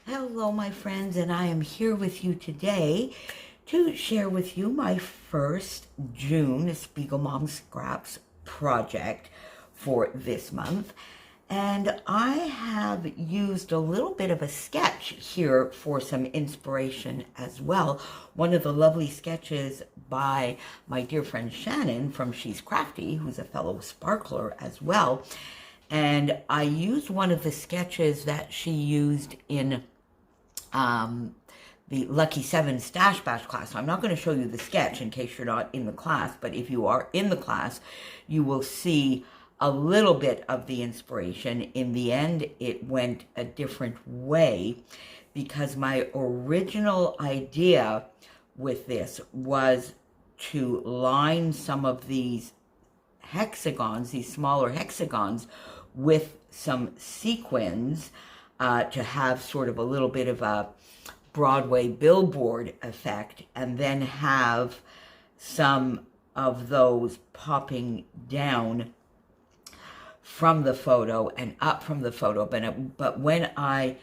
Hello, my friends, and I am here with you today to share with you my first June Spiegelmom Scraps project for this month. And I have used a little bit of a sketch here for some inspiration as well. One of the lovely sketches by my dear friend Shannon from She's Crafty, who's a fellow sparkler as well. And I used one of the sketches that she used in the Lucky 7 Stash Bash class. So I'm not going to show you the sketch in case you're not in the class, but if you are in the class, you will see a little bit of the inspiration. In the end, it went a different way because my original idea with this was to line some of these hexagons, these smaller hexagons, with some sequins to have sort of a little bit of a Broadway billboard effect, and then have some of those popping down from the photo and up from the photo. But when I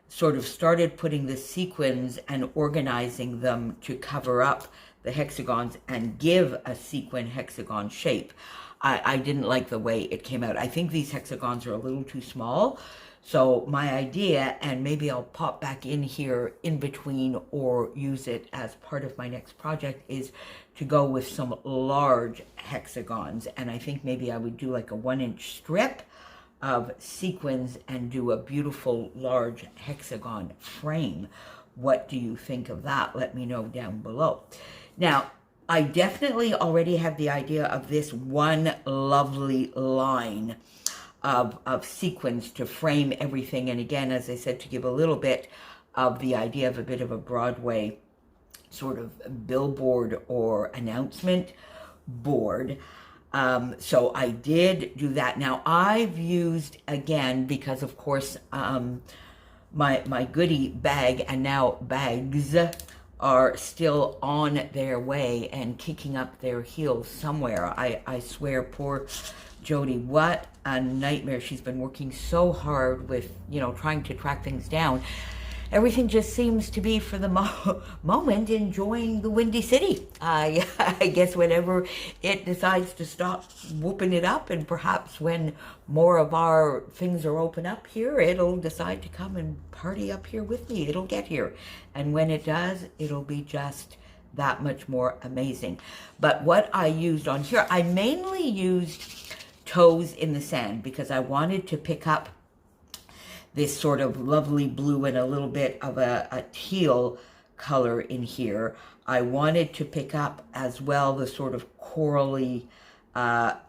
sort of started putting the sequins and organizing them to cover up the hexagons and give a sequin hexagon shape, I didn't like the way it came out. I think these hexagons are a little too small. So my idea, and maybe I'll pop back in here in between or use it as part of my next project, is to go with some large hexagons. And I think maybe I would do like a 1-inch strip of sequins and do a beautiful large hexagon frame. What do you think of that? Let me know down below. Now, I definitely already have the idea of this one lovely line of sequins to frame everything. And again, as I said, to give a little bit of the idea of a bit of a Broadway sort of billboard or announcement board. So I did do that. Now I've used, again, because of course my goodie bag and now bags are still on their way and kicking up their heels somewhere. I swear, poor Jody, what a nightmare. She's been working so hard with, trying to track things down. Everything just seems to be, for the moment, enjoying the Windy City. I guess whenever it decides to stop whooping it up, and perhaps when more of our things are open up here, it'll decide to come and party up here with me. It'll get here. And when it does, it'll be just that much more amazing. But what I used on here, I mainly used toes in the sand because I wanted to pick up this sort of lovely blue and a little bit of a teal color in here. I wanted to pick up as well the sort of corally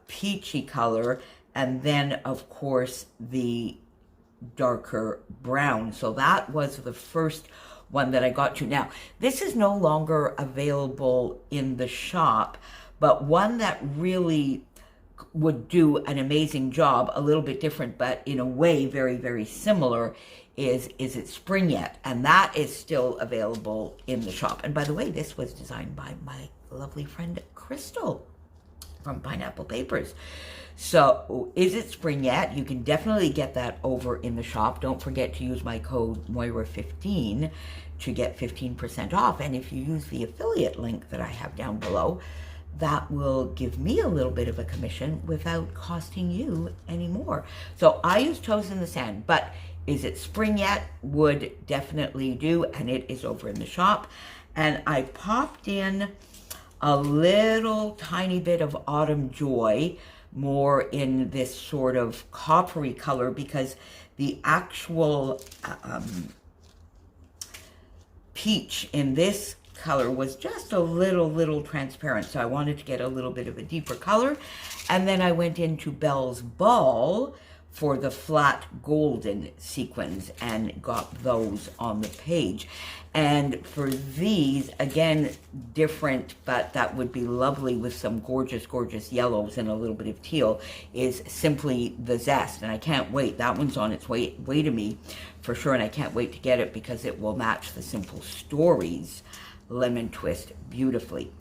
peachy color, and then of course the darker brown. So that was the first one that I got to. Now, this is no longer available in the shop, but one that really would do an amazing job, a little bit different, but in a way very, very similar, is It Spring Yet? And that is still available in the shop. And by the way, this was designed by my lovely friend Crystal from Pineapple Papers. So, Is It Spring Yet? You can definitely get that over in the shop. Don't forget to use my code Moira15 to get 15% off. And if you use the affiliate link that I have down below, that will give me a little bit of a commission without costing you any more. So I use Toes in the Sand, but Is It Spring Yet? Would definitely do, and it is over in the shop. And I popped in a little tiny bit of Autumn Joy, more in this sort of coppery color, because the actual peach in this color was just a little transparent, so I wanted to get a little bit of a deeper color. And then I went into Belle's Ball for the flat golden sequins and got those on the page. And for these, again, different, but that would be lovely with some gorgeous yellows and a little bit of teal, is Simply the Zest. And I can't wait. That one's on its way to me for sure, and I can't wait to get it because it will match the Simple Stories lemon twist beautifully.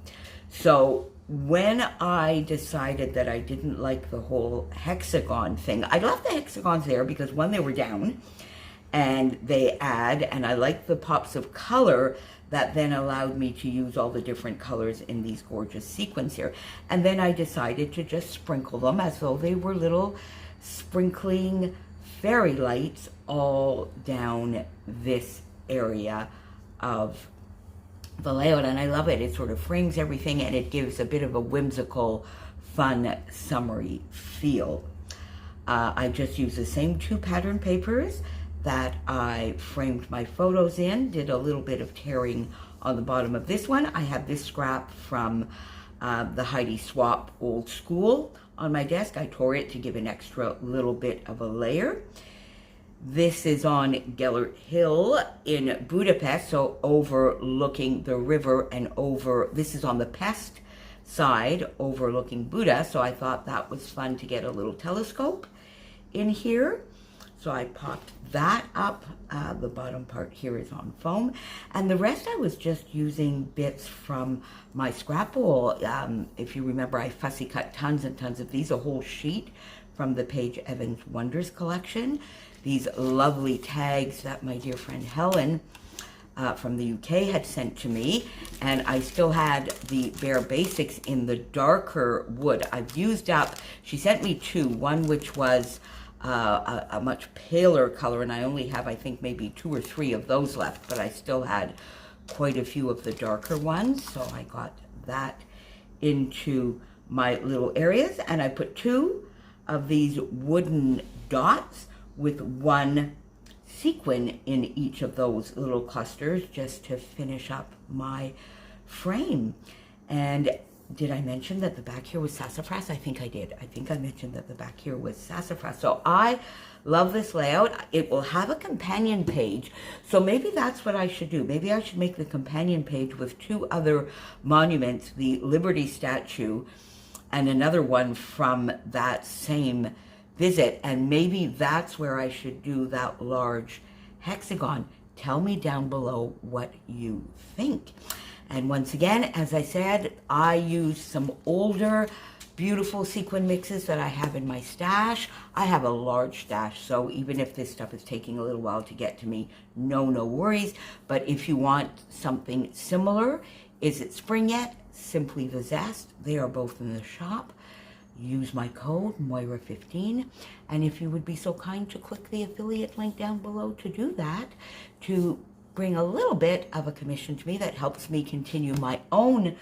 So when I decided that I didn't like the whole hexagon thing, I left the hexagons there because, one, they were down, and they add, and I like the pops of color that then allowed me to use all the different colors in these gorgeous sequins here. And then I decided to just sprinkle them as though they were little sprinkling fairy lights all down this area of the layout, and I love it. It sort of frames everything, and it gives a bit of a whimsical, fun, summery feel. I just used the same 2 pattern papers that I framed my photos in, did a little bit of tearing on the bottom of this one. I have this scrap from the Heidi Swap Old School on my desk. I tore it to give an extra little bit of a layer. This is on Gellert Hill in Budapest, so overlooking the river, and this is on the Pest side overlooking Buda, so I thought that was fun to get a little telescope in here. So I popped that up. The bottom part here is on foam, and the rest I was just using bits from my scrap bowl. If you remember, I fussy cut tons and tons of these, a whole sheet from the Paige Evans Wonders collection. These lovely tags that my dear friend Helen from the UK had sent to me, and I still had the Bare Basics in the darker wood. I've used up, she sent me 2, one which was a much paler color, and I only have, I think, maybe 2 or 3 of those left, but I still had quite a few of the darker ones, so I got that into my little areas, and I put 2 of these wooden dots with 1 sequin in each of those little clusters just to finish up my frame. And did I mention that the back here was sassafras? I think I did. I think I mentioned that the back here was sassafras. So I love this layout. It will have a companion page. So maybe that's what I should do. Maybe I should make the companion page with 2 other monuments, the Liberty statue and another one from that same visit, and maybe that's where I should do that large hexagon. Tell me down below what you think. And once again, as I said, I used some older, beautiful sequin mixes that I have in my stash. I have a large stash, so even if this stuff is taking a little while to get to me, no worries. But if you want something similar, is it spring yet? Simply the Zest. They are both in the shop. Use my code Moira15, and if you would be so kind to click the affiliate link down below to do that, to bring a little bit of a commission to me that helps me continue my own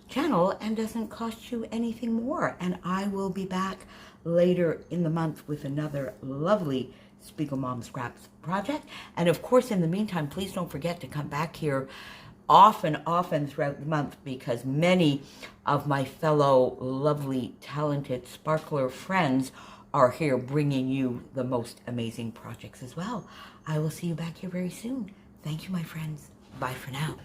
channel and doesn't cost you anything more. And I will be back later in the month with another lovely Spiegelmom Scraps project. And of course, in the meantime, please don't forget to come back here often throughout the month, because many of my fellow lovely, talented sparkler friends are here bringing you the most amazing projects as well. I will see you back here very soon. Thank you, my friends. Bye for now.